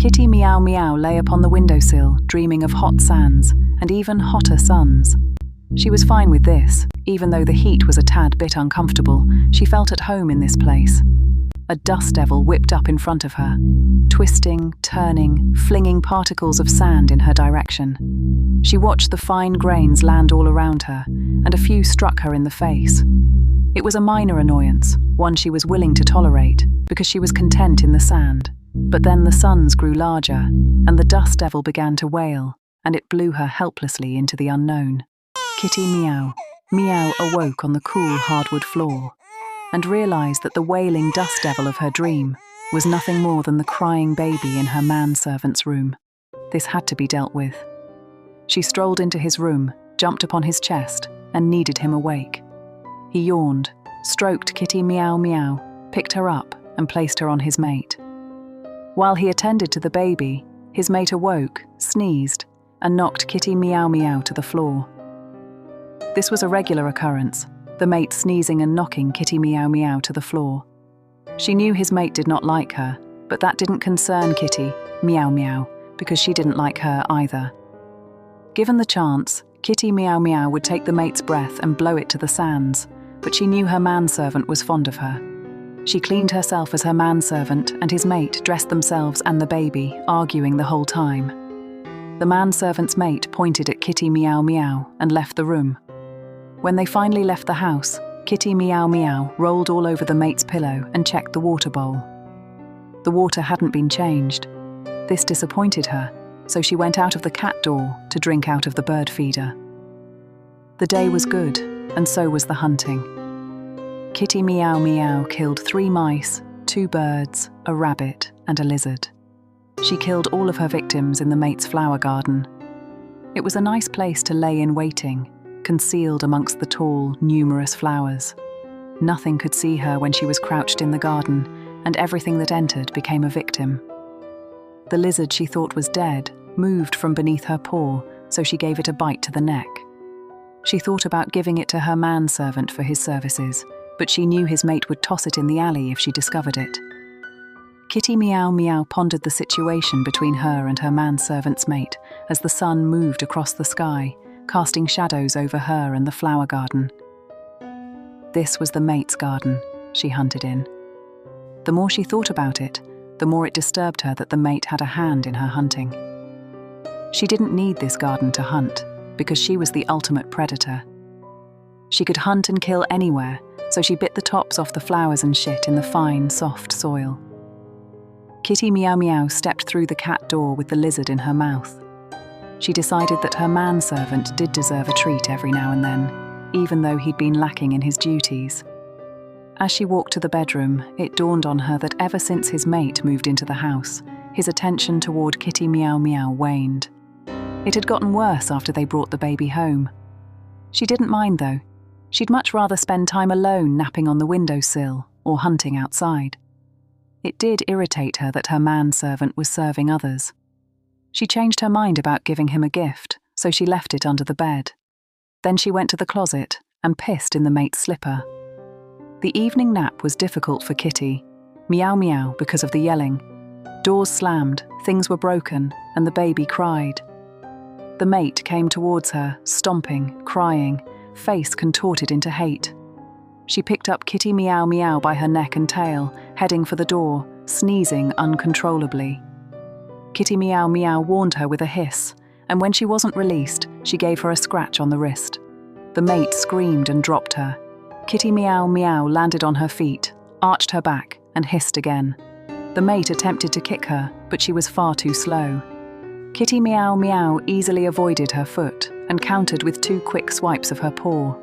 Kitty Meow Meow lay upon the windowsill, dreaming of hot sands and even hotter suns. She was fine with this, even though the heat was a tad bit uncomfortable. She felt at home in this place. A dust devil whipped up in front of her, twisting, turning, flinging particles of sand in her direction. She watched the fine grains land all around her, and a few struck her in the face. It was a minor annoyance, one she was willing to tolerate, because she was content in the sand. But then the suns grew larger, and the dust devil began to wail, and it blew her helplessly into the unknown. Kitty Meow. Meow awoke on the cool hardwood floor, and realized that the wailing dust devil of her dream was nothing more than the crying baby in her manservant's room. This had to be dealt with. She strolled into his room, jumped upon his chest, and kneaded him awake. He yawned, stroked Kitty Meow Meow, picked her up, and placed her on his mate. While he attended to the baby, his mate awoke, sneezed, and knocked Kitty Meow Meow to the floor. This was a regular occurrence, the mate sneezing and knocking Kitty Meow Meow to the floor. She knew his mate did not like her, but that didn't concern Kitty Meow Meow, because she didn't like her either. Given the chance, Kitty Meow Meow would take the mate's breath and blow it to the sands, but she knew her manservant was fond of her. She cleaned herself as her manservant, and his mate dressed themselves and the baby, arguing the whole time. The manservant's mate pointed at Kitty Meow Meow and left the room. When they finally left the house, Kitty Meow Meow rolled all over the mate's pillow and checked the water bowl. The water hadn't been changed. This disappointed her, so she went out of the cat door to drink out of the bird feeder. The day was good, and so was the hunting. Kitty Meow Meow killed 3 mice, 2 birds, a rabbit, and a lizard. She killed all of her victims in the mate's flower garden. It was a nice place to lay in waiting, concealed amongst the tall, numerous flowers. Nothing could see her when she was crouched in the garden, and everything that entered became a victim. The lizard she thought was dead moved from beneath her paw, so she gave it a bite to the neck. She thought about giving it to her manservant for his services, but she knew his mate would toss it in the alley if she discovered it. Kitty Meow Meow pondered the situation between her and her manservant's mate as the sun moved across the sky, casting shadows over her and the flower garden. This was the mate's garden she hunted in. The more she thought about it, the more it disturbed her that the mate had a hand in her hunting. She didn't need this garden to hunt, because she was the ultimate predator. She could hunt and kill anywhere, so she bit the tops off the flowers and shit in the fine, soft soil. Kitty Meow Meow stepped through the cat door with the lizard in her mouth. She decided that her manservant did deserve a treat every now and then, even though he'd been lacking in his duties. As she walked to the bedroom, it dawned on her that ever since his mate moved into the house, his attention toward Kitty Meow Meow waned. It had gotten worse after they brought the baby home. She didn't mind though. She'd much rather spend time alone napping on the windowsill or hunting outside. It did irritate her that her manservant was serving others. She changed her mind about giving him a gift, so she left it under the bed. Then she went to the closet and pissed in the mate's slipper. The evening nap was difficult for Kitty Meow Meow because of the yelling. Doors slammed, things were broken, and the baby cried. The mate came towards her, stomping, crying, face contorted into hate. She picked up Kitty Meow Meow by her neck and tail, heading for the door, sneezing uncontrollably. Kitty Meow Meow warned her with a hiss, and when she wasn't released, she gave her a scratch on the wrist. The mate screamed and dropped her. Kitty Meow Meow landed on her feet, arched her back, and hissed again. The mate attempted to kick her, but she was far too slow. Kitty Meow Meow easily avoided her foot and countered with 2 quick swipes of her paw.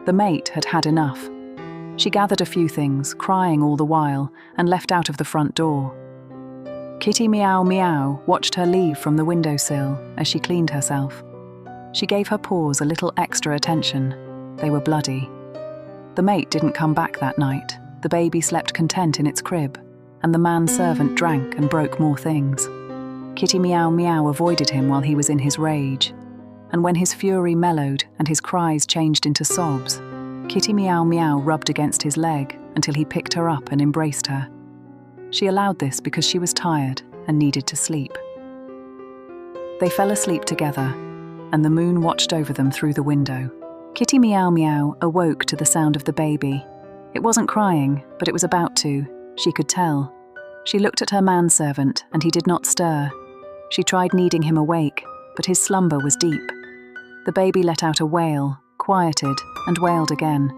The mate had had enough. She gathered a few things, crying all the while, and left out of the front door. Kitty Meow Meow watched her leave from the windowsill as she cleaned herself. She gave her paws a little extra attention. They were bloody. The mate didn't come back that night. The baby slept content in its crib, and the manservant drank and broke more things. Kitty Meow Meow avoided him while he was in his rage, and when his fury mellowed and his cries changed into sobs, Kitty Meow Meow rubbed against his leg until he picked her up and embraced her. She allowed this because she was tired and needed to sleep. They fell asleep together, and the moon watched over them through the window. Kitty Meow Meow awoke to the sound of the baby. It wasn't crying, but it was about to. She could tell. She looked at her manservant, and he did not stir. She tried kneading him awake, but his slumber was deep. The baby let out a wail, quieted, and wailed again.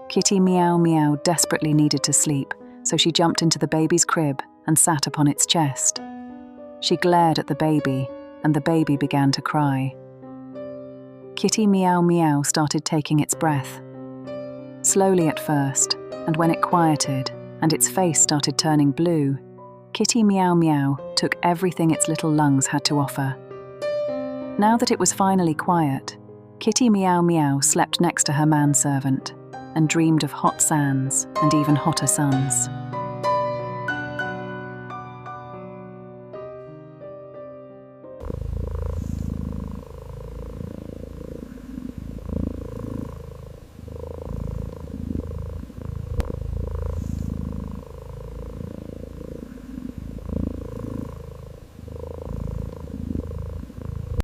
Kitty Meow Meow desperately needed to sleep, so she jumped into the baby's crib and sat upon its chest. She glared at the baby, and the baby began to cry. Kitty Meow Meow started taking its breath. Slowly at first, and when it quieted and its face started turning blue, Kitty Meow Meow took everything its little lungs had to offer. Now that it was finally quiet, Kitty Meow Meow slept next to her manservant and dreamed of hot sands and even hotter suns.